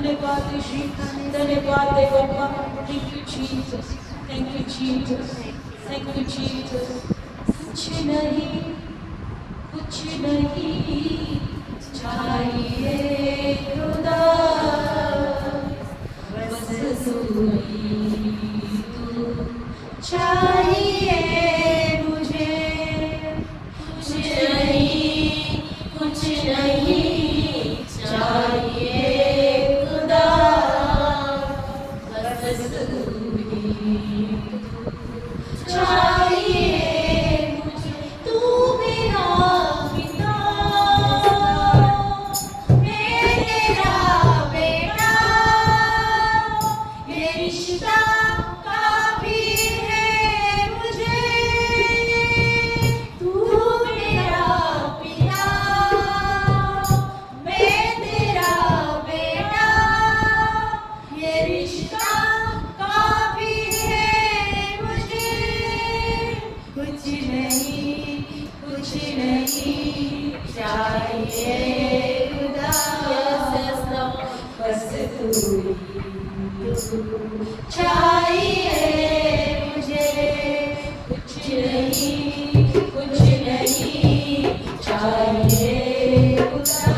धन्यवाद श्री धन्यवाद देवा thank you Jesus thank you Jesus thank you Jesus कुछ नहीं चाहिए खुदा बस तू चाहिए मुझे कुछ नहीं चाहिए खुदा बस चाहिए मुझे तू मेरा पिता मैं तेरा बेटा ये रिश्ता काफी है मुझे तू मेरा पिता मैं तेरा बेटा ये रिश्ता काफी है मुझे कुछ नहीं चाहिए खुदा बस तू चाहिए मुझे कुछ नहीं चाहिए खुदा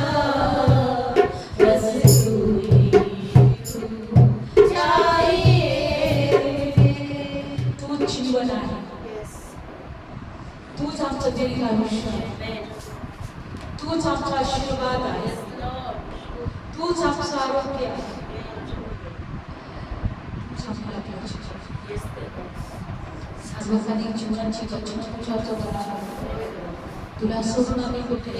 बस तू चाहिए तू जीवन आहे तूच आमचं दीर्घ आयुष्य आहे तूच आमचा आशीर्वाद आहे तूच आमचं आरोग्य आहे सार्वजनिक जीवनाची वचन तुला सोडून आम्ही कुठे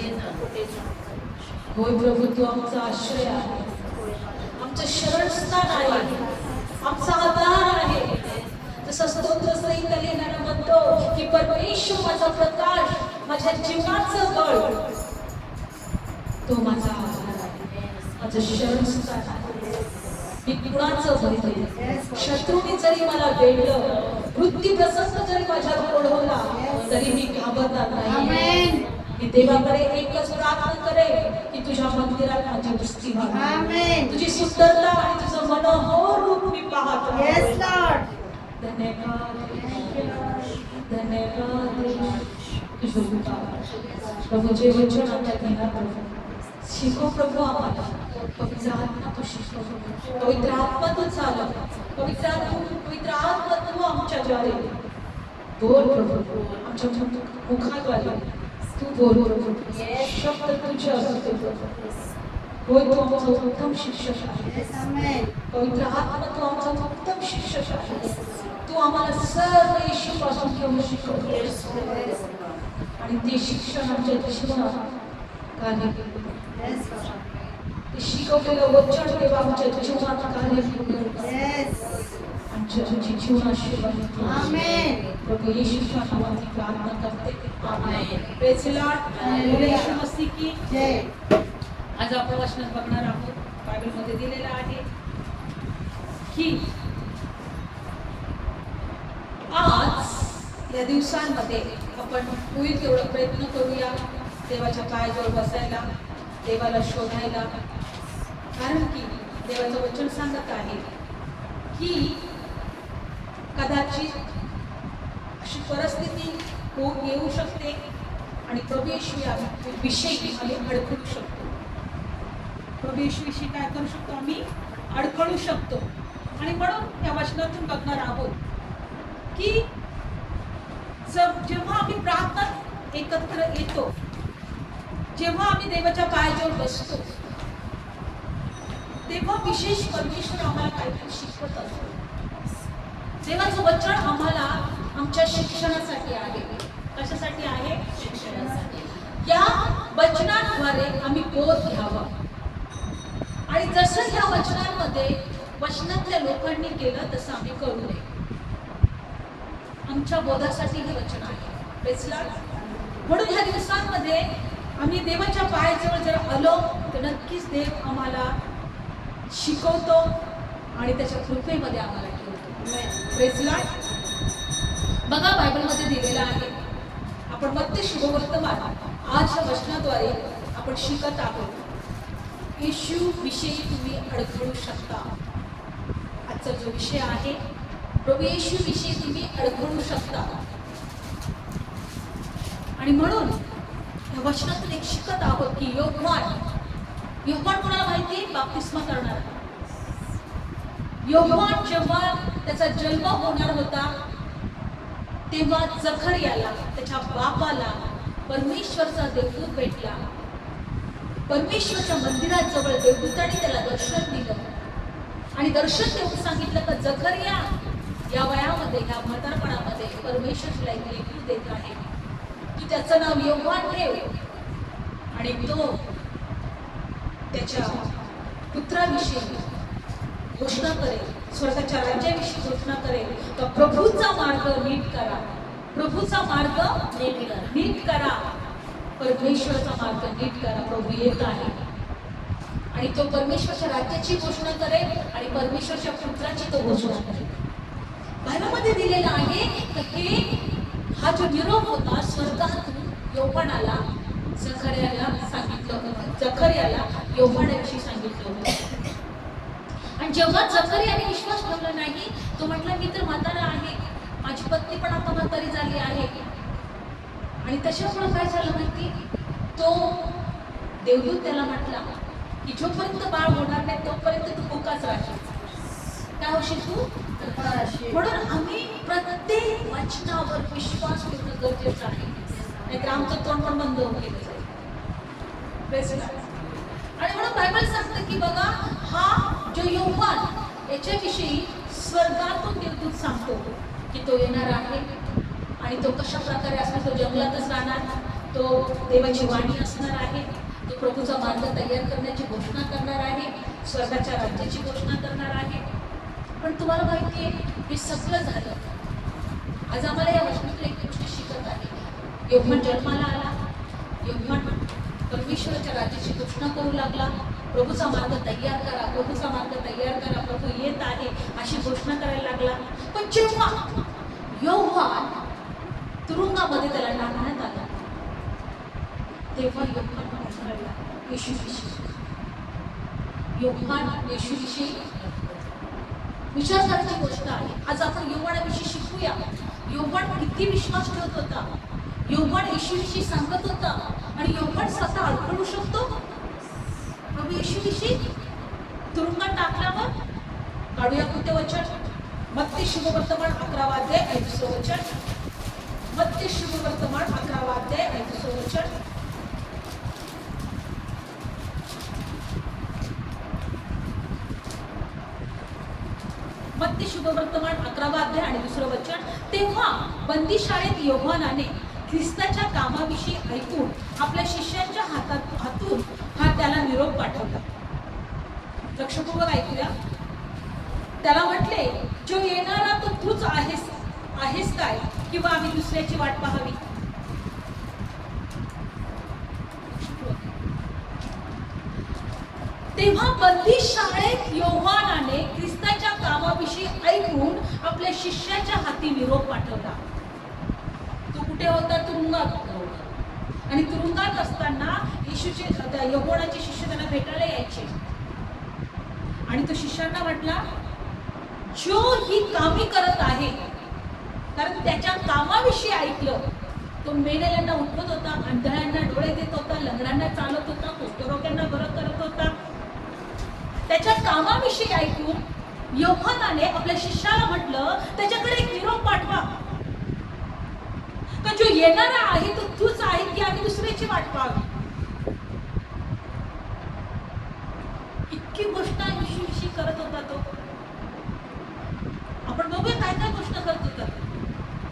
होय प्रभू तू आमचा आश्रय आहे आमचं शरणस्थान आहे आमचा आधार आहे जसं स्तोत्र संहिता लिहिणारा म्हणतो की परमेश्वर माझा प्रकाश माझ्या जीवनाचं बळ तो माझा आधार आहे माझं शरणस्थान आहे मी कुणाचं भय शत्रूने जरी मला वेढलं वृत्ती प्रसंग जरी माझ्यावर ओढवला तरी मी घाबरणार नाही मी देवाकडे एकच प्रार्थना करेन की तुझ्या मंदिरात माझी दृष्टी व्हावी तुझी सुंदरता आणि तुझं मनोहर रूप मी पाहतो धन्यवाद प्रभू जे वचन आता घेणार प्रभू शिकव प्रभू आम्हाला पवित्र आत्मा तू शिकव पवित्र आत्मा तू चालव पवित्र आत्मा तू आमच्याद्वारे बोल प्रभू आमच्या मुखाद्वारे तू बोल प्रभू शब्द तुझे असते होय तू आमचा उत्तम शिक्षक आहे पवित्र आत्मा तू आमचा उत्तम शिक्षक आहे तू आम्हाला सर्व येशूपासून घेऊन शिकवतोस आणि ते शिक्षण आमच्या जीवनात कार्य ते शिकवलेलं वचन देवा आमच्या जीवनात कार्य आमच्या जीवन आशीर्वाद आमेन प्रभू येशूच्या नावाने प्रार्थना करते आमेन प्रेज द लॉर्ड येशू मसीह की जय आज आपण वचन बघणार आहोत बायबल मध्ये दिलेलं आहे की आज या दिवसांमध्ये आपण होईल तेवढा प्रयत्न करूया देवाच्या पायाजवळ बसायला देवाला शोधायला कारण की देवाचं वचन सांगत आहे की कदाचित अशी परिस्थिती येऊ शकते आणि प्रभूविषयी आम्ही अडखळू शकतो प्रभूविषयी काय करू शकतो आम्ही अडखळू शकतो आणि म्हणून या वचनातून बघणार आहोत की जेव्हा आम्ही प्रार्थना एकत्र येतो जेव्हा आम्ही देवाच्या पायाजवळ बसतो तेव्हा विशेष परमेश्वर आम्हाला काहीतरी शिकवत असतो देवाचं वचन आम्हाला आमच्या शिक्षणासाठी आहे कशासाठी आहे शिक्षणासाठी या वचनाद्वारे आम्ही बोध घ्यावा आणि जसं या वचनांमध्ये वचनातल्या लोकांनी केलं तसं आम्ही करू नये आमच्या बोधासाठी हे वचन आहे प्रेज द लॉर्ड म्हणून ह्या दिवसांमध्ये आम्ही देवाच्या पायाजवळ जर आलो तर नक्कीच देव आम्हाला शिकवतो आणि त्याच्या कृपेमध्ये आम्हाला ठेवतो प्रेज द लॉर्ड बघा बायबलमध्ये दिलेलं आहे आपण मत्ती शुभवर्तमान आज या वचनाद्वारे आपण शिकत आहोत येशू विषयी तुम्ही अडखळू शकता. आजचा जो विषय आहे, प्रभू येशू विषयी तुम्ही अडखळू शकता. आणि म्हणून या वचनातून एक शिकत आहोत की योहान कोणाला माहिती? बाप्तिस्मा करणार. योहान जेव्हा त्याचा जन्म होणार होता तेव्हा जखर्याला, त्याच्या बापाला परमेश्वरचा देवदूत भेटला. परमेश्वरच्या मंदिराजवळ देवदूताने त्याला दर्शन दिलं आणि दर्शन देऊन सांगितलं की जखर्या, या वयामध्ये, या म्हातारपणामध्ये परमेश्वर तुला एक लेकरू देत आहे, तू त्याचं नाव योहान ठेव आणि तो त्याच्या पुत्राविषयी घोषणा करेल, स्वर्गाच्या राज्याविषयी घोषणा करेल. तर प्रभूचा मार्ग नीट करा, प्रभूचा मार्ग नीट करा, परमेश्वराचा मार्ग नीट करा. प्रभू येत आहे आणि तो परमेश्वरच्या राज्याची घोषणा करेल आणि परमेश्वरच्या पुत्राची तो घोषणा करेल. बायबलमध्ये दिलेला आहे की हा जो निरोप होता स्वर्गातून योहानाला, जखर्याला योहानाविषयी सांगितलं होतं. आणि जेव्हा जखर्याने विश्वास ठेवला नाही, तो म्हटला मी तर म्हातारा आहे, माझी पत्नी पण आता म्हातारी झाली आहे. आणि त्याच्यामुळे काय झालं माहिती? तो देवदूत त्याला म्हटला की जोपर्यंत बाळ होणार नाही तोपर्यंत तू भुकाच राहशील. काय होशील तू? म्हणून आम्ही प्रत्येक वचनावर विश्वास ठेवणं गरजेचं आहे, नाहीतर आमचं तोंड पण बंद होऊन गेलं जाईल. आणि म्हणून बायबल सांगतं की बघा, हा जो योहान याच्याविषयी स्वर्गातून देवदूत सांगतो की तो येणार आहे आणि तो कशा प्रकारे असणार. तो जंगलातच राहणार, तो देवाची वाणी असणार आहे, तो प्रभूचा मार्ग तयार करण्याची घोषणा करणार आहे, स्वर्गाच्या राज्याची घोषणा करणार आहे. पण तुम्हाला माहिती आहे हे सगळं झालं. आज आम्हाला या वचनातून एक गोष्ट शिकत आहे. योहान जन्माला आला, योहान परमेश्वराच्या राज्याची घोषणा करू लागला, प्रभूचा मार्ग तयार करा, प्रभूचा मार्ग तयार करा, प्रभू येत आहे अशी घोषणा करायला लागला. पण जेव्हा योहान तुरुंगामध्ये त्याला टाकण्यात आला तेव्हा योहान म्हणाला येशूविषयी, योहान येशूविषयी विचार करायची गोष्ट आहे. आज आपण योहानाविषयी शिकूया. योहान किती विश्वास ठेवत होता, योहान येशूविषयी सांगत होता आणि योहान स्वतः अडखळू शकतो प्रभू येशूविषयी. तुरुंगात टाकल्यावर काढूया कोणते वचन? मत्ती शुभवर्तमान 11वा अध्याय 35 वचन. मत्ती शुभवर्तमान 11वा अध्याय 35 वचन. मत्ती शुभवर्तमान 11वा अध्याय आणि 2 वचन. तेव्हा बंदीशाळेत योहानाने ख्रिस्ताच्या कामाविषयी ऐकून आपल्या शिष्यांच्या हातून हा त्याला निरोप पाठवला. लक्षपूर्वक ऐकूया. त्याला म्हटले, जो येणारा तो तूच आहेस काय, किंवा आम्ही दुसऱ्याची वाट पाहावी? तेव्हा बंदी शाळेत योहानाने ख्रिस्ताच्या कामाविषयी ऐकून आपल्या शिष्याच्या हाती निरोप पाठवला. तो कुठे होता? तुरुंगात होता. आणि तुरुंगात असताना येशूचे, योहानाचे शिष्य त्याला भेटायला यायचे आणि तो शिष्यांना म्हटला, जो ही कामी करत आहे, कारण त्याच्या कामाविषयी ऐकलं. तो मेलेल्यांना उठवत होता, अंधळ्यांना डोळे देत होता, लंगड्यांना चालत होता, कुष्ठरोग्यांना बरं करत होता. त्याच्या कामाविषयी ऐकून योहानाने आपल्या शिष्याला म्हटलं, त्याच्याकडे एक निरोप पाठवा, तर जो येणारा आहे तो तूच आहे की आम्ही दुसऱ्याची वाट पाहावी? इतकी गोष्ट येशूविषयी करत होता तो. आपण बघूया काय काय गोष्ट करत होता.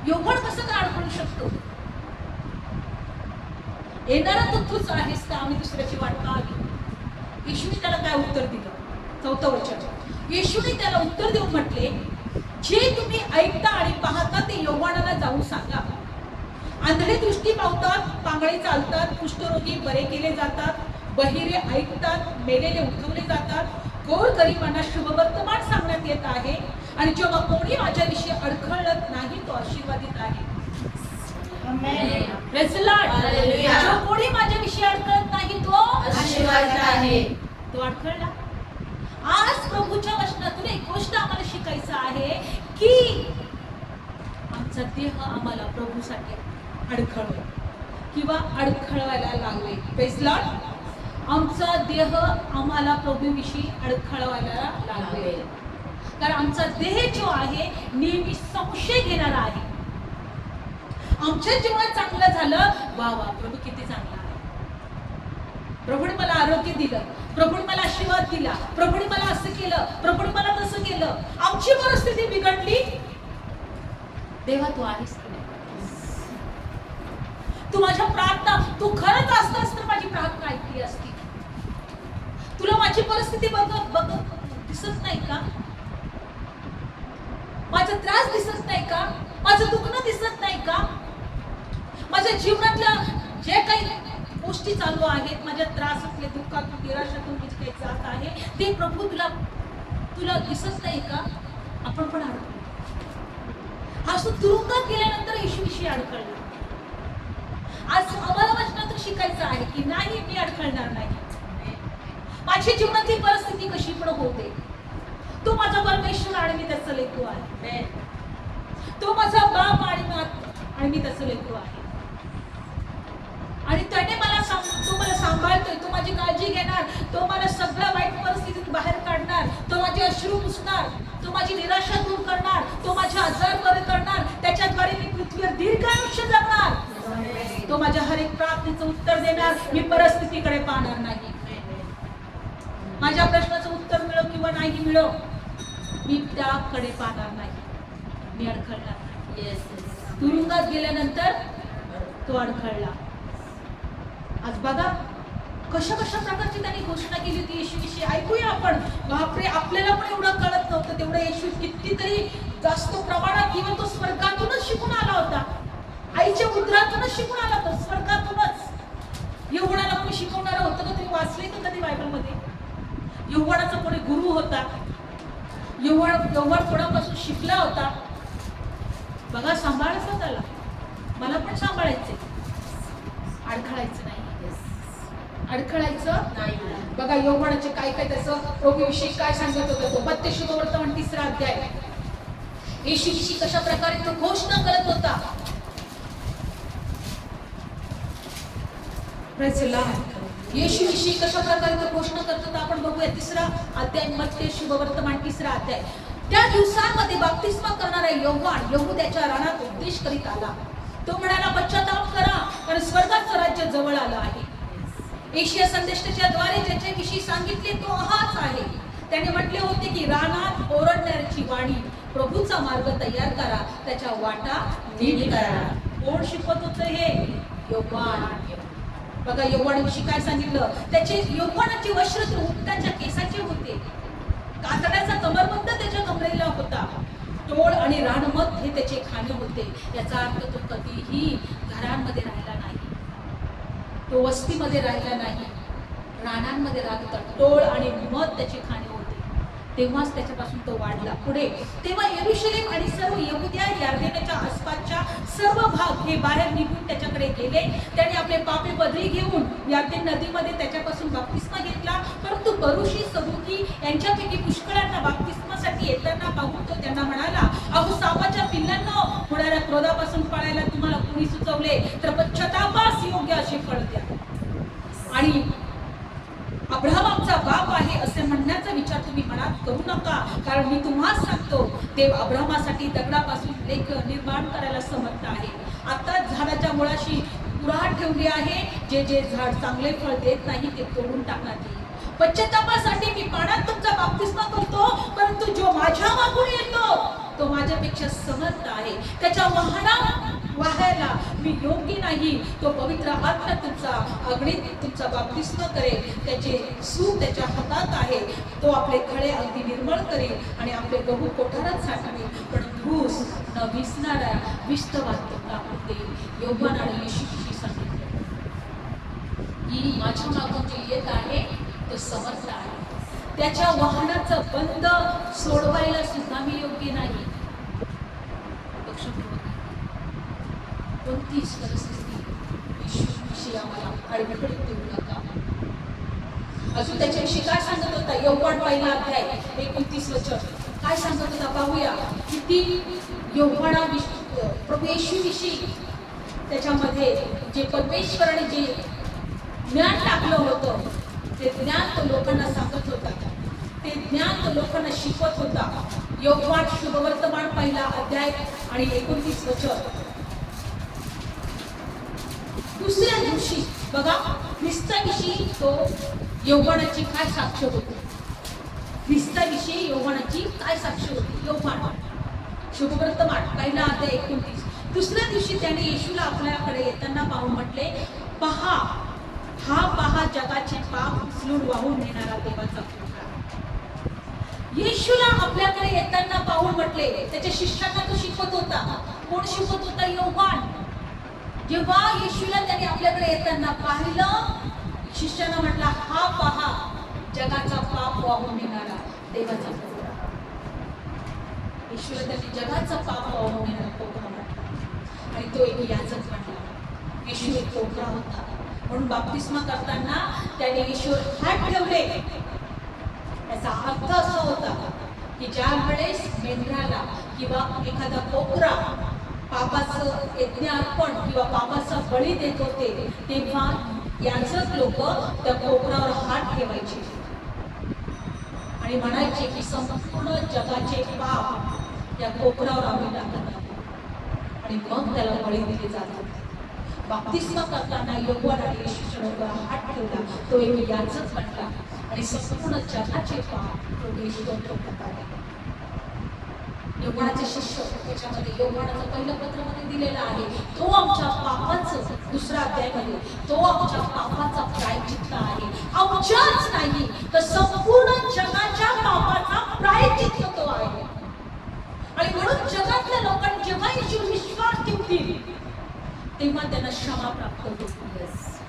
योहान कसं काय अडकू शकतो? येणारा तो तूच आहेस का आम्ही दुसऱ्याची वाट पाहावी? येशूने त्याला काय उत्तर दिलं? 4 वचन. येशूने त्याला उत्तर देऊन म्हटले, जे तुम्ही ऐकता आणि पाहता ते योहानाला जाऊन सांगा. आंधळे दृष्टी पावतात, पांगळे चालतात, कुष्ठरोगी बरे केले जातात, बहिरे ऐकतात, मेलेले उठवले जातात, गोरगरिबांना शुभवर्तमान सांगण्यात येत आहे. आणि जेव्हा कोणी माझ्याविषयी अडखळत नाही तो आशीर्वादित आहे. जो कोणी माझ्याविषयी अडखळत नाही तो आशीर्वादित आहे. तो अडखळला. आज प्रभूच्या वचनातून एक गोष्ट आम्हाला शिकायचं आहे की आमचा देह आम्हाला प्रभूसाठी अडखळवे किंवा अडखळवायला लागले. Praise Lord. आमचा देह आम्हाला प्रभूविषयी अडखळवायला लागले, कारण आमचा देह जो आहे नेहमी संशय घेणारा आहे. आमच्या जीवनात चांगलं झालं, वा वा प्रभू किती चांगला आहे, प्रभूने मला आरोग्य दिलं, प्रभूने मला आशीर्वाद दिला, प्रभूने मला असं केलं, प्रभूने मला तसं केलं. आमची परिस्थिती बिघडली, देवा तू आहेस की नाही? तू माझ्या प्रार्थना, तू खरंच असतास तर माझी प्रार्थना ऐकली असती. तुला माझी परिस्थिती बघत बघत दिसत नाही का? माझा त्रास दिसत नाही का? माझं दुखणं दिसत नाही का? माझ्या जीवनातल्या जे काही गोष्टी चालू आहेत, माझ्या त्रासातले, दुःखातून, निराशातून जे काही जात आहे, ते प्रभू तुला दिसत नाही का? आपण पण अडकलो. हा तुरुंगात गेल्यानंतर येशूविषयी अडकळला. आज आम्हाला वचनातून शिकायचं आहे की नाही, मी अडखळणार नाही. माझ्या जीवनातली परिस्थिती कशी पण होते, तो माझा परमेश्वर आणि मी त्याचा लेकरू आहे. तो माझा बाप आणि मी त्याचा लेकरू आहे. आणि त्याने तो मला सांभाळतोय, तो माझी काळजी घेणार, तो मला सगळ्या वाईट परिस्थितीतून बाहेर काढणार, तो माझे अश्रू पुसणार, तो माझी निराशा दूर करणार, तो माझे आजार बरे करणार, त्याच्याद्वारे मी पृथ्वीवर दीर्घ आयुष्य जगणार. तो माझ्या हर एक प्रार्थनेचं उत्तर देणार. मी परिस्थितीकडे पाहणार नाही. माझ्या प्रश्नाचं उत्तर मिळो किंवा नाही मिळो, मी त्याकडे पाहणार नाही. मी अडखळणार नाही. तुरुंगात गेल्यानंतर तो अडखळला. आज बघा कशा कशा प्रकारची त्यांनी घोषणा केली होती येशूविषयी. ऐकूया आपण. बापरे, आपल्याला पण एवढं कळत नव्हतं तेवढं येशू कितीतरी जास्त प्रमाणात, किंवा तो स्वर्गातूनच शिकून आला होता, आईच्या उदरातूनच शिकून आला होता, स्वर्गातूनच. यहोवाला कोणी शिकवणारं होतं का? तुम्ही वाचले का कधी बायबलमध्ये? यहोवाचा कोणी गुरु होता? यहोवा कोणापासून शिकला होता? बघा, सांभाळायचं त्याला. मला पण सांभाळायचे, अडखळायचं नाही, अडखळायचं नाही. बघा यहोवाचे काय काय त्याचं प्रभूविषयी काय सांगत होतं. तो 32 वर्तमान 3रा अध्याय. येशूविषयी कशा प्रकारे तो घोषणा करत होता. Praise the Lord. येशूविषयी कशा प्रकारे तो घोषणा करत होता आपण बघूया. 3रा अध्याय, मत्ते शुभवर्तमान 3रा अध्याय. त्या दिवसांमध्ये बप्तिस्मा करणारा योहान यहूद्याच्या रानात उपदेश करीत आला. तो म्हणाला, पश्चाताप करा, कारण स्वर्गाचं राज्य जवळ आलं आहे. एशिया संदेशाच्या द्वारे ज्याच्याविषयी सांगितले तो हाच आहे. त्याने म्हटले होते की रानात ओरडणाऱ्याची वाणी, प्रभूचा मार्ग तयार करा, त्याच्या वाटा नीट करा. कोण शिकवत होतं हे? योहान. बघा यौवनाविषयी काय सांगितलं. त्याचे यौवनाचे वस्त्र उंटाच्या केसाचे होते, कातड्याचा कमरबंद त्याच्या कमरेला होता, टोळ आणि रानमध हे त्याचे खाणे होते. याचा अर्थ तो कधीही घरांमध्ये राहिला नाही, तो वस्तीमध्ये राहिला नाही, रानांमध्ये राहत होता. टोळ आणि मध त्याचे खाणे होते. तेव्हाच त्याच्यापासून तो वाढला. पुढे तेव्हा यरूशलेम आणि सर्व यहुद्या, यार्देनाच्या आसपासच्या सर्व भाग हे बाहेर निघून त्याच्याकडे गेले. त्याने आपले पापे बदली घेऊन यार्देन नदीमध्ये त्याच्यापासून बप्तिस्मा घेतला. परंतु परुषी, सदुकी यांच्यापैकी पुष्कळांना बप्तिस्मासाठी येताना पाहून तो त्यांना म्हणाला, अहो सापाच्या पिल्लांनो, होणाऱ्या क्रोधापासून पळायला तुम्हाला कोणी सुचवले? तर पश्चातापास योग्य असे फळ द्या. आणि अब्राहम आमचा बाप आहे असे म्हणण्याचा विचार तुम्ही मनात करू नका, कारण मी तुम्हाला सांगतो, देव अब्राहमासाठी दगडापासून लेख निर्माण करायला समर्थ आहे. आता झाडाच्या मुळाशी कुऱ्हाड ठेवली आहे. जे जे झाड चांगले फळ देत नाही ते तोडून टाकण्यात येईल. पश्चातापासाठी मी पाण्यात तुमचा बप्तिस्मा करतो, परंतु जो माझ्या मागून येतो तो माझ्यापेक्षा समर्थ आहे. त्याच्या वाहायला मी योग्य नाही. तो पवित्र आत्मा तुमचा अग्नीत तुमचा बप्तिस्मा करेल. त्याचे सूप त्याच्या हातात आहे. तो आपले खळे अगदी निर्मळ करेल आणि आपले गहू कोठारात साठवेल, पण धूस न विसणाऱ्या विस्तवात टाकून देईल. यौवनाने येशूशी सांगितले की माझ्या मागून जे येत आहे तो समर्थ आहे. त्याच्या वाहनाचा बंद सोडवायला सुद्धा मी योग्य नाही. कोणतीच परिस्थिती येशूविषयी आम्हाला अडखळत देऊ नका. अजून त्याच्याविषयी काय सांगत होता? यौवन पहिला अध्याय 29 वचन काय सांगत होता पाहूया. किती यौवनाविषयी प्रभू येशूविषयी त्याच्यामध्ये जे परमेश्वराने जे ज्ञान टाकलं होतं ते ज्ञान तो लोकांना सांगत होता, ते ज्ञान तो लोकांना शिकवत होता. यौवन शुभवर्तमान पहिला अध्याय आणि 29 वचन. दुसऱ्या दिवशी बघा ख्रिस्ताविषयी तो यौवनाची काय साक्ष होती, ख्रिस्ताविषयी यौवनाची काय साक्ष होती. यौवन शुभवर्तमान पहिला अध्याय 29. दुसऱ्या दिवशी त्याने येशूला आपल्याकडे येताना पाहून म्हटले, पहा हा पहा जगाचे पाप उचलून वाहून नेणारा देवाचा पुत्र. येशूला आपल्याकडे येताना पाहून म्हटले. त्याच्या शिष्यांना तो शिकवत होता. कोण शिकवत होता? यौवन. जेव्हा येशूला त्याने आपल्याकडे येताना पाहिलं, शिष्यानं म्हटला, हा पहा जगाचा पाप वाहून नेणारा देवाचा पुत्र. येशूला त्यांनी जगाचा पाप वाहून नेणारा कोकरा म्हटला आणि तो एक याजक म्हटला. येशू एक कोकरा होता म्हणून बाप्तिस्मा करताना त्याने येशूवर हात ठेवले. याचा अर्थ असा होता की ज्या वेळेस मेंढराला किंवा एखादा कोकरा पापाचं यज्ञ अर्पण किंवा पापाचा बळी देत होते, तेव्हा याजक लोक त्या कोकरावर हात ठेवायचे आणि म्हणायचे की संपूर्ण जगाचे पाप या कोकरावर आम्ही टाकत आहोत आणि मग त्याला बळी दिले जात होते. बाप्तिस्मा करताना यौवन आणि येशूच्या डोक्यावर हात ठेवला. तो एक याजक म्हटला आणि संपूर्ण जगाचे पाप प्रभू येशूवर ठेवण्यात आले. यौवनाचे शिष्य त्याच्यामध्ये यौवनाचं पहिलं पत्रामध्ये दिलेलं आहे. तो आमच्या पापाचं दुसरा अध्यायामध्ये तो आमच्या पापाचा प्रायश्चित्त आहे. आमच्याच नाही तर संपूर्ण जगाच्या पापाचा प्रायश्चित्त तो आहे. आणि म्हणून जगातल्या लोकांनी जेव्हा येशूवर विश्वास ठेवतील तेव्हा त्यांना क्षमा प्राप्त होईल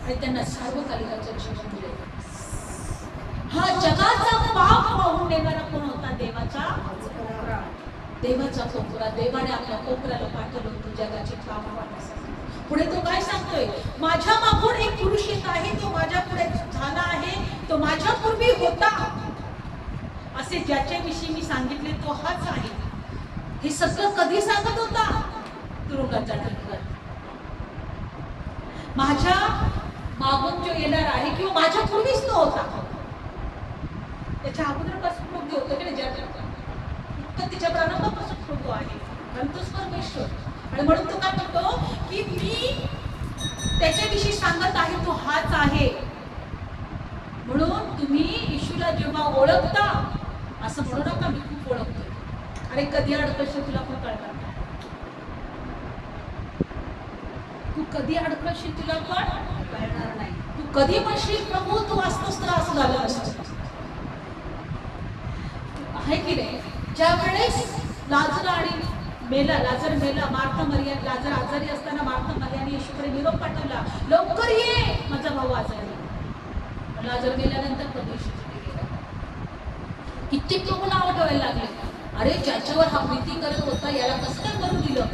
आणि त्यांना सार्वकालिकाचं जीवन मिळेल. हा जगाचा पाप वाहून नेणारा कोण होता? देवाचा कोकरा. देवाने आपल्या कोकराला पाठवलं होतं जगाचे पाप वाहण्यासाठी. पुढे तो काय सांगतोय? माझ्या मागून एक पुरुष येत आहे, तो माझ्या पुढे झाला आहे, तो माझ्या पूर्वी होता, असे ज्याच्याविषयी मी सांगितले तो हाच आहे. हे सगळं कधी सांगत होता? तुरुंगाच्या ठिकाणी. माझ्या मागून जो येणार आहे किंवा माझ्या पूर्वीच तो होता. त्याच्या अगोदरपासून प्रभू होतो की नाही, तिच्या प्रारंभापासून प्रभू आहे, तोच परमेश्वर. आणि म्हणून तो काय म्हणतो की मी त्याच्याविषयी सांगत आहे तो हाच आहे. म्हणून तुम्ही येशूला जेव्हा ओळखता असं म्हणू नका मी खूप ओळखतोय. अरे कधी अडकशील तुला पण कळणार नाही. तू कधी अडकशील तुला पण कळणार नाही. तू कधी म्हणशील प्रभू तू असतोस तर असं झालं नसतं, आहे की नाही. ज्या वेळेस लाजर मेला, मार्था मरिया लाजर आजारी असताना मार्था मरियाने येशूकडे निरोप पाठवला, लवकर ये माझा भाऊ आजारी. लाजर गेल्यानंतर प्रभू येशूकडे गेला. कित्येक लोक नाव ठेवायला लागले, अरे ज्याच्यावर हा प्रीती करत होता याला कसं काय करू दिलं.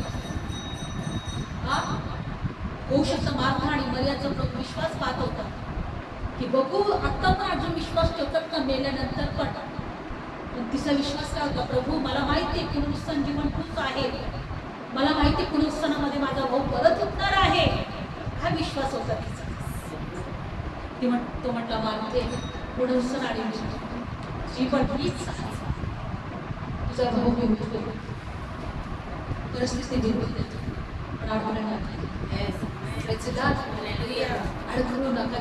होऊ शकतं मार्था आणि मरियाचा प्रभू विश्वास पाहत होता की बघू आता पण अजून विश्वास ठेवतात का मेल्यानंतर पण तिचा विश्वास काय होता? प्रभू मला माहिती आहे पुनरुत्थान जीवन तूच आहे, मला माहिती आहे पुनरुत्थानामध्ये माझा भाऊ परत उठणार आहे, हा विश्वास होता तिचा. तो म्हटला मानते पुनरुत्थान आणि जीवन हीच आहे, तुझा भाऊ मी उठतो. परिस्थिती निर्मित देतो पण अडकू नका.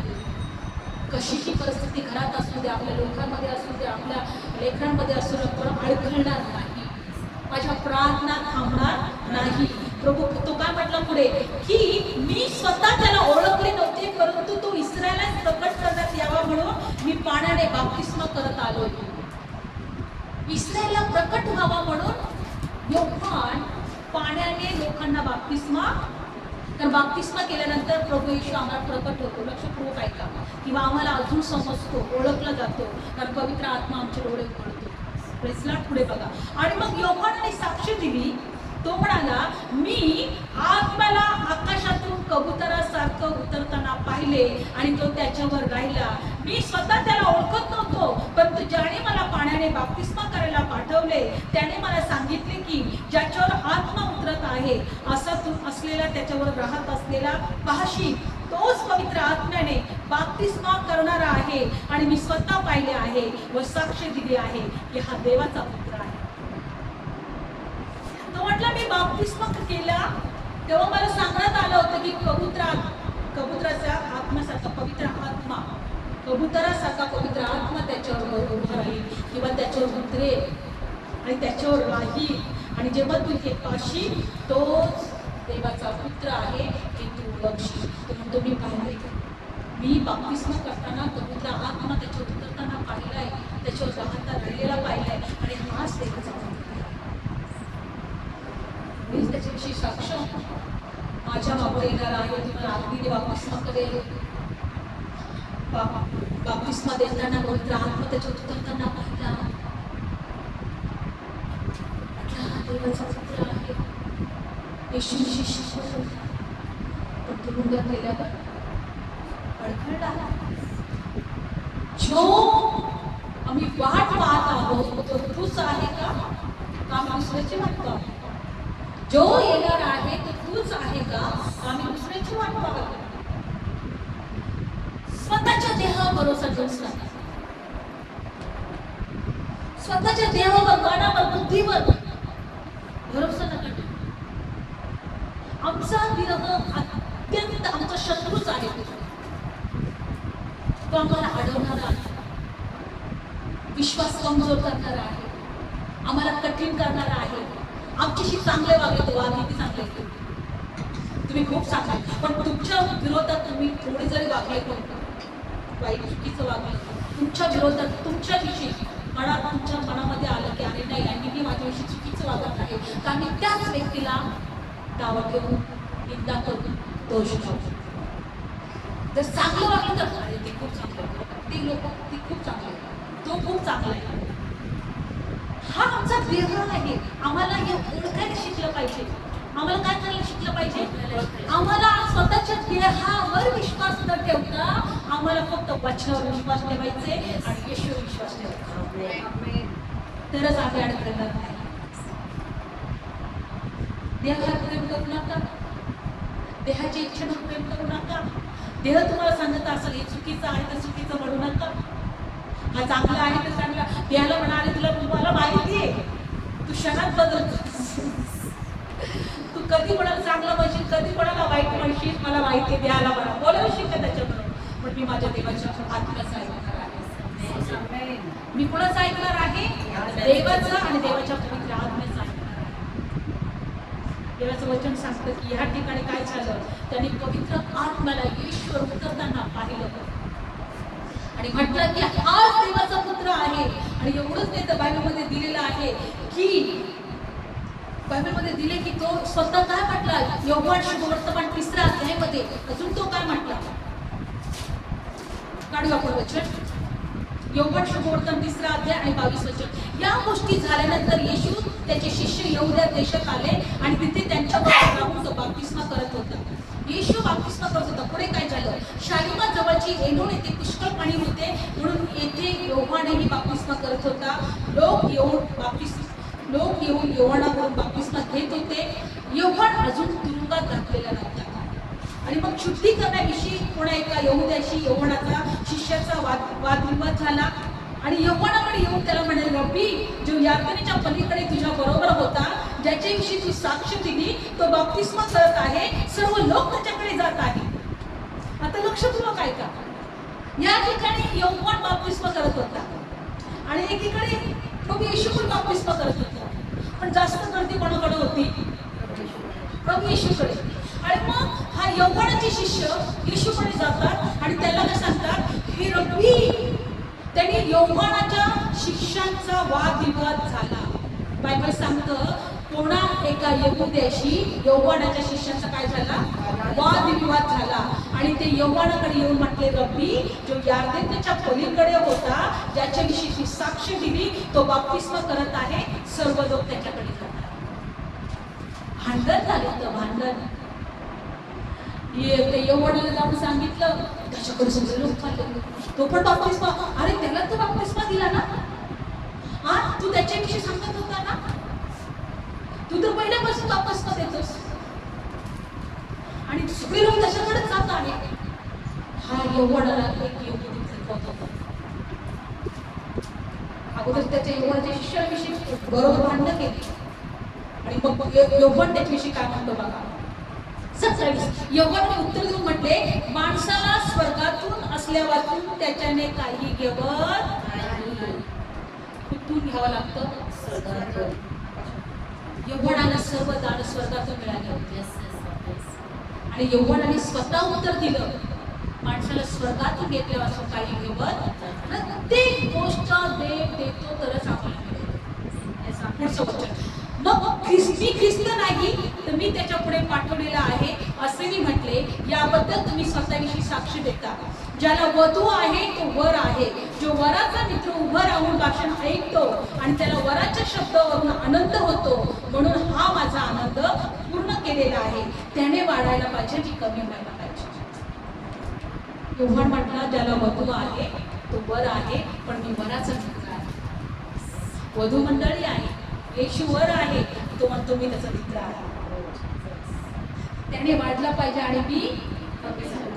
कशीही परिस्थिती घरात असू दे, आपल्या लोकांमध्ये असू दे, आपल्या लेखनामध्ये असू दे, पण अडखळणार नाही. माझ्या प्रार्थना थांबणार नाही. प्रभू तो काय म्हटला पुढे की मी स्वतः त्याला ओळखले नव्हते, परंतु तो इस्रायला प्रकट करण्यात यावा म्हणून मी पाण्याने बाप्तिस्मा करत आलोय. इस्रायलला प्रकट व्हावा म्हणून यौवन पाण्याने लोकांना बाप्तिस्मा, तर बाप्तिस्मा केल्यानंतर प्रभू येशू आम्हाला प्रकट होतो, लक्षपूर्वक ऐका, किंवा आम्हाला अजून समजतो, ओळखला जातो, कारण पवित्र आत्मा आमचे डोळे उघडतो. प्रेझला पुढे बघा. आणि मग यौवनाने साक्ष दिली. तो म्हणाला मी आत्म्याला आकाशातून कबुतरासारखं उतरताना पाहिले आणि तो त्याच्यावर राहिला. मी स्वतः त्याला ओळखत नव्हतो, परंतु ज्याने मला पाण्याने बाप्तिस्मा करायला पाठवले त्याने मला सांगितले की ज्याच्यावर आत्मा उतरत आहे असा तू असलेला त्याच्यावर राहत असलेला पाहशी तोच पवित्र आत्म्याने बाप्तिस्मा करणारा आहे. आणि मी स्वतः पाहिले आहे व साक्ष दिली आहे की हा देवाचा पुत्र आहे. तो म्हटला मी बाप्तिस्मा केला तेव्हा मला सांगण्यात आलं होतं की कबुतराचा आत्म्यासारखा पवित्र आत्मा, कबुतरासारखा पवित्र आत्मा त्याच्यावर उभा राहील किंवा त्याच्यावर उतरेल आणि त्याच्यावर राहील. आणि जेव्हा तू हे पाशील तोच देवाचा पुत्र आहे हे तू ओळखशील. तो म्हणतो मी पाहिले, मी बाप्तिस्मा करताना पवित्र आत्मा त्याच्यावर उतरताना पाहिलाय, त्याच्यावर राहता राहिलेला पाहिलाय आणि हाच देवाचा पुत्र आहे. मी त्याच्याविषयी साक्ष माझ्या मागे येणार आहे, तुम्हाला अगदी बाप्तिस्मा करेल. बाप्तिस्मा देताना पवित्र आत्मा त्याच्यावर उतरताना पाहिला. देवाचा पुत्र आहे. येशू शिष्य पण तुरुंगात गेल्यावर अडखळला. जो आम्ही वाट पाहत आहोत तो तूच आहे का आम्ही दुसऱ्याची वाट पाहतो? जो येणार आहे तो तूच आहे का आम्ही दुसऱ्याची वाट पाहतो? स्वतःच्या देहावर भरोसा ठेवूच नका, स्वतःच्या देहावर, मनावर, बुद्धीवर भरोसा नका ठेवू. आमचा विरह अत्यंत आमचा शत्रूच आहे. तो आम्हाला अडवणारा आहे, विश्वास कमजोर करणारा आहे, आम्हाला कठीण करणारा आहे. आमच्याशी चांगले वागले तो किती चांगले, तुम्ही खूप चांगले, पण तुमच्या विरोधात तुम्ही थोडे जरी वागले पण वाईट चुकीचं वागले, तुमच्या विरोधात तुमच्याविषयी तुमच्या मनामध्ये आलं की अरे नाही यांनी मी माझ्याविषयी चुकीचं वागत आहे, तर आम्ही त्याच व्यक्तीला दावा ठेवून निंदा करून दोष लावतो. जर चांगलं वागलं तर अरे ते खूप चांगलं, ते लोक ती खूप चांगले, तो खूप चांगला आहे. हा आमचा देह आहे. आम्हाला हे ओळखायला शिकलं पाहिजे. आम्हाला काय करायला शिकलं पाहिजे? आम्हाला स्वतःच्या देहावर विश्वास न ठेवता आम्हाला फक्त वचनावर विश्वास ठेवायचे आणि येशूवर विश्वास ठेवायचा, तरच आम्ही अडकणार नाही. देहाला प्रेम करू नका, देहाची इच्छेनं प्रेम करू नका. देह तुम्हाला सांगत असेल हे चुकीचं आहे तर चुकीचं म्हणू नका, हा चांगला आहे तर चांगला. देहाला म्हणाले तुला तुम्हाला माहिती आहे, तू क्षणात बदलतोस, तू कधी कोणाला चांगलं म्हणशील कधी कोणाला वाईट म्हणशील मला माहिती आहे. देहाला म्हणा बोलवू शिकत त्याच्याबरोबर, पण मी माझ्या देवाच्या आत्म्याचं ऐकणार आहे. मी कोणाचं ऐकणार आहे? देवाचं आणि देवाच्या पवित्र आत्म्याचं ऐकणार आहे. देवाचं वचन सांगतं की या ठिकाणी काय झालं, त्यांनी पवित्र आत्म्याला ईश्वर उतरताना पाहिलं आणि म्हटलं की हाच देवाचा पुत्र आहे. आणि एवढंच नाही तर बायबलमध्ये दिलेलं आहे की बायबलमध्ये दिले की तो स्वतः काय म्हटला, योहान शुभवर्तमान 3 अध्यायामध्ये अजून तो काय म्हटला, काढू आपण वचन. योहान शुभवर्तमान 3 अध्याय आणि 22 वचन. या गोष्टी झाल्यानंतर येशू त्याचे शिष्य यहूदा देशात आले आणि तिथे त्यांच्याबरोबर राहून तो बाप्तिस्मा करत होता. येशू बाप्तिस्मा करत होता. पुढे काय झालं, शालिमा जवळची एनोन येथे पुष्कळ पाणी होते म्हणून येथे योहानही बाप्तिस्मा करत होता. लोक येऊन योहानाकडून बाप्तिस्मा घेत होते. योहान अजून तुरुंगात घातलेला नव्हता. आणि मग शुद्धी करण्याविषयी कोणा एका यहुद्याशी योहानाचा शिष्याचा वादविवाद झाला. आणि योहानाकडे येऊन त्याला म्हणाले, रब्बी, जो यार्दनीच्या पलीकडे तुझ्या बरोबर होता ज्याच्याविषयी तू साक्ष दिली तो बाप्तिस्मा करत आहे, सर्व लोक त्याच्याकडे जात आहे. आता लक्षपूर्वक ऐका, या ठिकाणी योहान बाप्तिस्मा करत होता आणि एकीकडे प्रभू येशू पण बाप्तिस्मा करत होता. पण जास्त गर्दी कोणाकडे होती? प्रभू येशूकडे. आणि मग हा योहानाचे शिष्य येशूकडे जातात आणि त्याला काय सांगतात, हे रब्बी. त्यांनी योहानाच्या शिष्यांचा वादविवाद झाला. बायबल सांगतं कोणा एका यहुद्याशी योहानाच्या शिष्यांचा काय झाला, वादविवाद झाला. आणि ते योहानाकडे येऊन म्हटले, रब्बी, जो यार्देनच्या पलीकडे होता ज्याच्याविषयी तू साक्ष दिली तो बाप्तिस्मा करत आहे, सर्व लोक त्याच्याकडे जातात. भांडण झाले तर भांडण. ते यवनाला जाऊन सांगितलं, त्याच्याकडे सगळे लोक चालले. तो पण बाप्तिस्मा, अरे त्याला तर बाप्तिस्मा दिला ना, हा तू त्याच्याविषयी सांगत होता ना, तू तर पहिल्यापासून बाप्तिस्मा देतोस आणि सगळे लोक त्याच्याकडे जात आहे. हा यवनाला एक योगी होता. अगोदर त्याच्या यवनाच्या शिष्याविषयी बरोबर भांडण केली आणि मग यवन त्याच्याविषयी काय म्हणतो बघा. 27 यवनाने उत्तर देऊन म्हटले, माणसाला स्वर्गातून असल्यापासून त्याच्याने काही घेवत नाही. कुठून घ्यावं लागतं? स्वर्गातून. यवनाला सर्व दान स्वर्गातून मिळाले होते आणि यवनाने स्वतः उत्तर दिलं, माणसाला स्वर्गातून घेतल्यापासून काही घेवत प्रत्येक गोष्ट देव देतो तरच आपल्याला मिळेल. पुढचं वचन, मग मी ख्रिस्त नाही तर मी त्याच्या पुढे पाठवलेला आहे असे मी म्हटले, याबद्दल तुम्ही स्वतःविषयी साक्ष देता. ज्याला वधू आहे तो वर आहे. जो वराचा मित्र उभं राहून भाषण ऐकतो आणि त्याला वराच्या शब्दावरून आनंद होतो, म्हणून हा माझा आनंद पूर्ण केलेला आहे. त्याने वाढायला पाहिजे, ती कमी व्हायला पाहिजे. योहान म्हटला, ज्याला वधू आहे तो वर आहे, पण मी वराचा मित्र आहे. वधू मंडळी आहे, येशू वर आहे, तो म्हणतो मी त्याचा मित्र आहे. त्याने वाढला पाहिजे आणि मी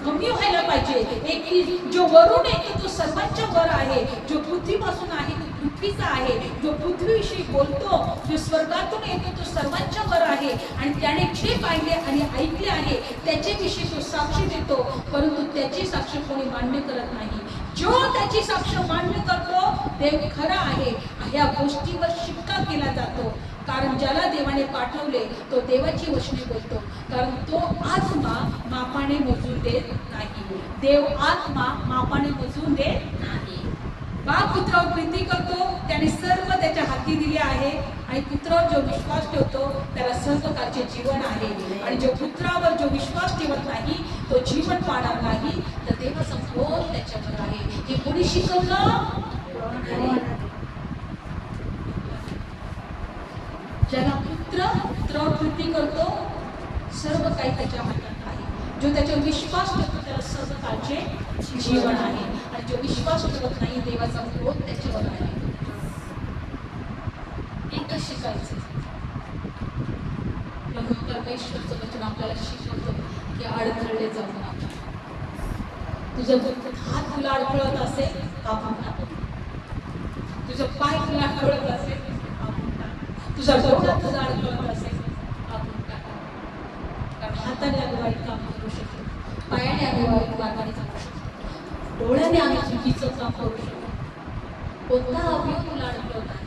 कमी व्हायला पाहिजे. एक जो वरून येतो तो सर्वांच्या वर आहे. जो पृथ्वीपासून आहे तो पृथ्वीचा आहे. जो पृथ्वीविषयी बोलतो, जो स्वर्गातून येतो तो सर्वांच्या वर आहे आणि त्याने जे पाहिले आणि ऐकले आहे त्याच्याविषयी तो साक्ष देतो, परंतु त्याची साक्ष कोणी मान्य करत नाही. जो त्याची साक्ष मान्य करतो देव खरा आहे, ह्या गोष्टीवर शिक्का केला जातो. कारण ज्याला देवाने पाठवले तो देवाची वचने बोलतो, कारण तो आत्मा मापाने मोजून देत नाही. देव आत्मा मापाने मोजून देत नाही. बाप पुत्रावर प्रीती करतो, त्याने सर्व त्याच्या हाती दिले आहे आणि पुत्रावर जो विश्वास ठेवतो त्याला सर्व प्रकारचे जीवन आहे. आणि जो पुत्रावर जो विश्वास ठेवत नाही तो जीवन पाहणार नाही, तर देवाचा क्रोध त्याच्यावर आहे. हे कोणी शिकवलं? ज्याला पुत्रावर प्रीती करतो सर्व काही त्याच्या हातात आहे. जो त्याच्यावर विश्वास ठेवतो त्याला सर्व काळचे जीवन आहे आणि जो विश्वास ठेवत नाही देवाचा क्रोध त्याच्यावर आहे. एकच शिकायचं, परमेश्वरचं वचन आपल्याला शिकवतो की अडथळे जाऊ नका. तुझं हात तुला अडखळत असेल कापून टाक, तुझं पाय तुला अडखळत असेल कापून टाक, तुझा डोळा तुझा अडखळत असेल कापून टाक. कारण हाताने आम्ही वाईट काम करू शकतो, पायाने आम्ही वाईट मार्गाने जाऊ शकतो, डोळ्याने आम्ही चुकीचं काम करू शकतो. कोणता अवयव तुला अडखळत आहे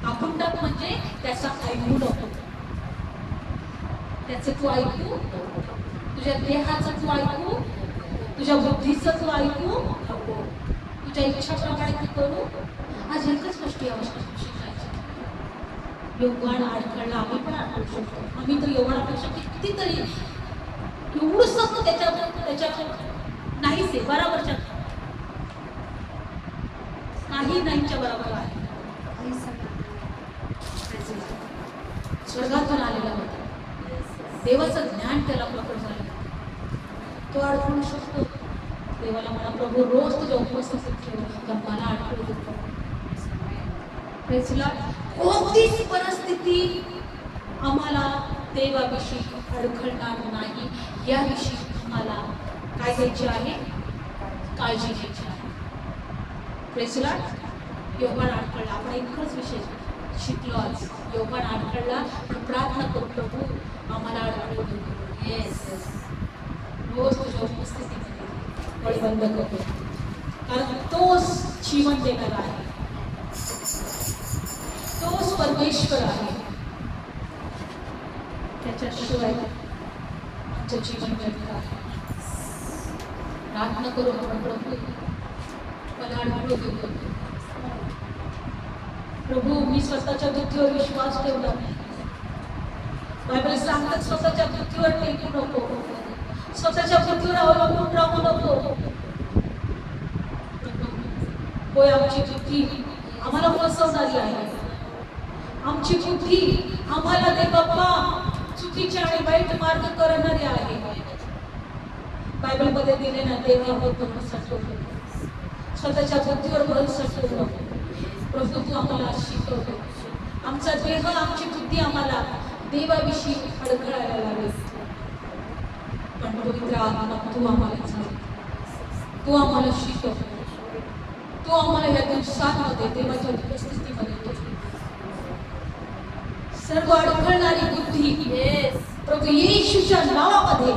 कापून टाक, म्हणजे त्याचा ऐकू नको. त्याचं तू ऐकू, तुझ्या देहाचं तू ऐकू, तुझ्या बुद्धीचं तू ऐकू नको, तुझ्या इच्छाप्रमाणे तू करू. आज एकच गोष्टी आवश्यक शिकायच्या. यवनान अडखळला, आम्ही पण अडखळू शकतो. आम्ही तर यवनापेक्षा कितीतरी एवढंच असतं त्याच्या नाहीच आहे, बराबरच्या काही नाहीच्या बरोबर आहे. स्वर्गातून आलेला होता, देवाचं ज्ञान त्याला प्रकट झालं. तो अडकवू शकतो. देवाला म्हणा, प्रभू रोज तुझ्या उपस्थितीत ठेव, तर मला अडकवू देतो. कोणतीच परिस्थिती आम्हाला देवाविषयी अडखळणार नाही, याविषयी आम्हाला काय घ्यायची आहे? काळजी घ्यायची आहे. प्रेसला योगान अडखळला, आपण एकच विषय शिकलो आज. योगान अडखळला, प्रार्थना करू, प्रभू आम्हाला अडखळू देतो. येस, रोज तुझ्या उपस्थितीमध्ये बंद करतो, कारण तोच जीवन देणारा आहे, तोच परमेश्वर आहे. त्याच्याशिवाय आमचं जीवन व्यर्थ आहे. प्रार्थना करू आपण, प्रभू मला अडखळू देतो. प्रभू मी स्वतःच्या बुद्धीवर विश्वास ठेवला नाही. बायबल सांगतात स्वतःच्या बुद्धीवर टेकू नको, स्वतःच्या बुद्धीवर अवलंबून राहू नको. होय, आमची बुद्धी आम्हाला फसवणारी आहे, आमची बुद्धी आम्हाला दे बाप्पा चुकीचे आणि वाईट मार्ग करणारी आहे. बायबलमध्ये दिले ना, देवावर भरोसा ठेवू, स्वतःच्या बुद्धीवर भरोसा ठेवू नको. प्रभू तू आम्हाला शिकवतो. आमचा देह, आमची बुद्धी आम्हाला देवाविषयी अडखळायला लागेल, पण पवित्र आत्मा तू आम्हाला सांग, तू आम्हाला शिकव, तू आम्हाला या दिवसांमध्ये देवाच्या उपस्थितीमध्ये सर्व अडखळणारी बुद्धी प्रभू येशूच्या नावामध्ये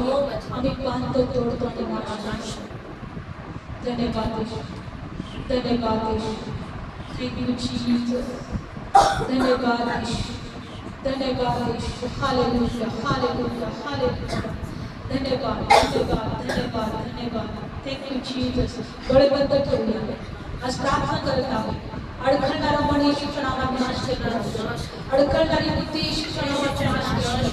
आम्ही बांधतो, तोडतो आणि नाश. धन्यवाद येशू, धन्यवाद येशू. Thank you Jesus. धन्यवाद येशू, धन्यवाद येशू. Hallelujah, hallelujah, hallelujah. धन्यवाद, धन्यवाद, धन्यवाद, धन्यवाद. Thank you Jesus. डोळे बंद ठेवूया. आज प्रार्थना करत आहोत. अडखळणारा मन येशूच्या नावाने नाश केला, अडखळणारी बुद्धी येशूच्या नावाने नाश केला.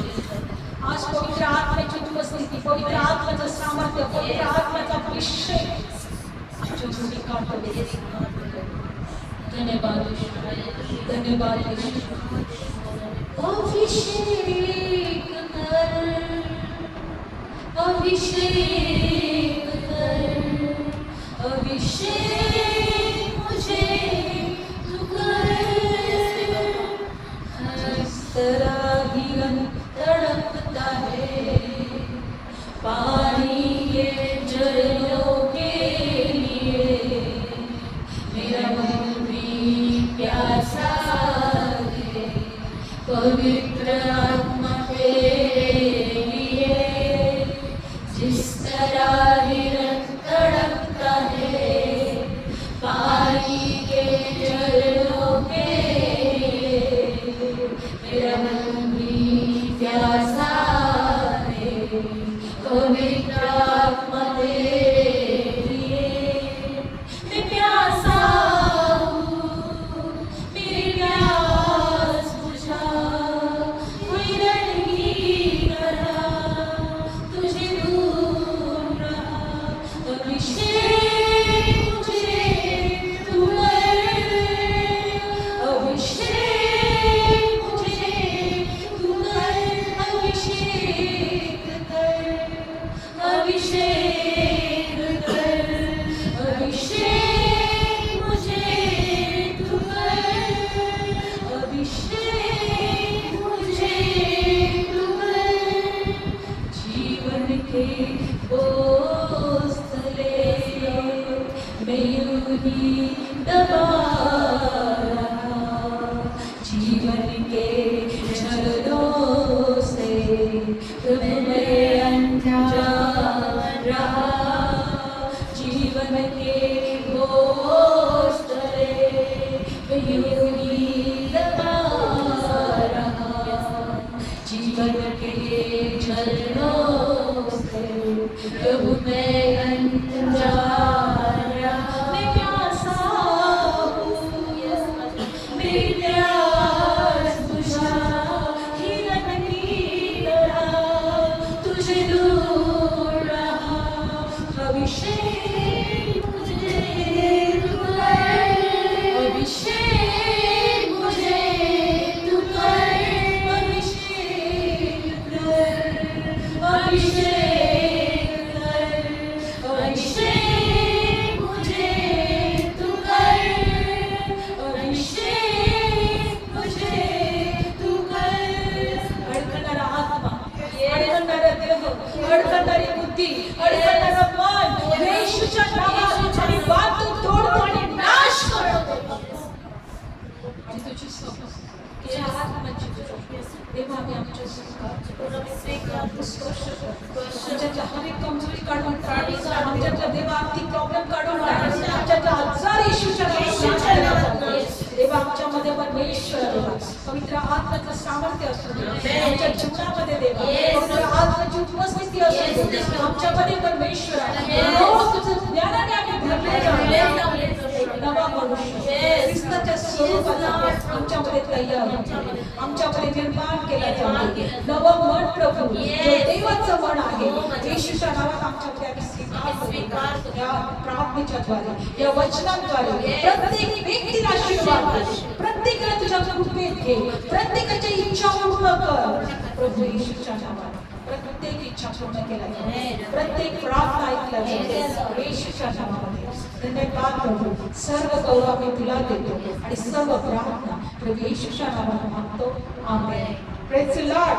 आज पवित्र आत्म्याची उपस्थिती, पवित्र आत्म्याचं सामर्थ्य, पवित्र आत्म्याचा अभिषेक आमच्या भोवती काढतो. धन्यवाद येशू, धन्यवाद येशू. अभिषेक कर, अभिषेक कर, अभिषेक मुझे तू कर. जिस तरह हिरन तड़पता है पानी के झरनों के लिए, मेरा मन भी प्यासा है पवित्र आत्मा के लिए. जिस तरह हिरन तड़पता है पानी के झरनों के लिए, मेरा मन भी प्यासा है पवित्र आत्मा के लिए. मैं प्यासा हूँ, मेरी प्यास बुझा, कोई नहीं करा, तुझे ढूंढ रहा. अभिषेक मुझे तू कर, अभिषेक मुझे तू कर, अभिषेक कर, अभिषेक कर, अभिषेक मुझे तू कर, अभिषेक मुझे तू कर. जीवन के बोझ तले मैं यूं ही दबा रहा, जीवन के झरनों से प्रभु मैं अनजान रहा. जीवन के बोझ तले मैं यूं ही दबा रहा, जीवन के झरनों से प्रभु मैं अनजान रहा. मैं प्यासा हूँ, मेरी प्यास बुझा, हिरन की तरह तुझे ढूंढ रहा. अभिषेक मुझे तू कर, अभिषेक मुझे तू कर, अभिषेक कर, अभिषेक कर, अभिषेक मुझे तू कर, अभिषेक मुझे तू कर. अडकणारा आत्मा, अडकणारा देह, अडकणारी बुद्धी, अडकणारा मन येशूच्या नावाने आम्ही बांधतो, तोडतो आणि नाश करतो. आणि तुझी समज तुझ्या आत्म्याची देवा आम्ही आमच्या स्पर्श कर. आमच्यातल्या हर एक कमजोरी काढून टाक. आमच्यातल्या देवा आर्थिक प्रॉब्लेम काढून टाक. आमच्यातल्या आजार येशूच्या नावाने देवा आमच्यामध्ये परमेश्वर देवा पवित्र आत्म्याचं सामर्थ्य असू दे. आमच्या जीवनामध्ये देवा पवित्र आत्म्याची उपस्थिती असू दे. आमच्यामध्ये परमेश्वर रोज तुझं ज्ञानाने आम्ही भरले जाऊ. नवा मनुष्य ख्रिस्ताच्या स्वरूपाचा आमच्यामध्ये तयार होतो, आमच्यामध्ये निर्माण केला जातो. नवं मन प्रभू जे देवाचं मन आहे येशूच्या नावात आमच्यामध्ये आम्ही स्वीकारतो. या प्रार्थनेच्या द्वारे, या वचनाद्वारे प्रत्येक व्यक्तीला आशीर्वाद दे, प्रत्येकाला तुझ्या कृपेत घे, प्रत्येकाच्या इच्छा पूर्ण कर प्रभू येशूच्या नावात. प्रत्येक इच्छा पूर्ण केल्या जाईल, प्रत्येक प्रार्थना ऐकल्या जाईल येशूच्या नावामध्ये. धन्यवाद प्रभू, सर्व गौरव आम्ही तुला देतो आणि सर्व प्रार्थना प्रभू येशूच्या नावाने मागतो. आमेन. Praise the Lord.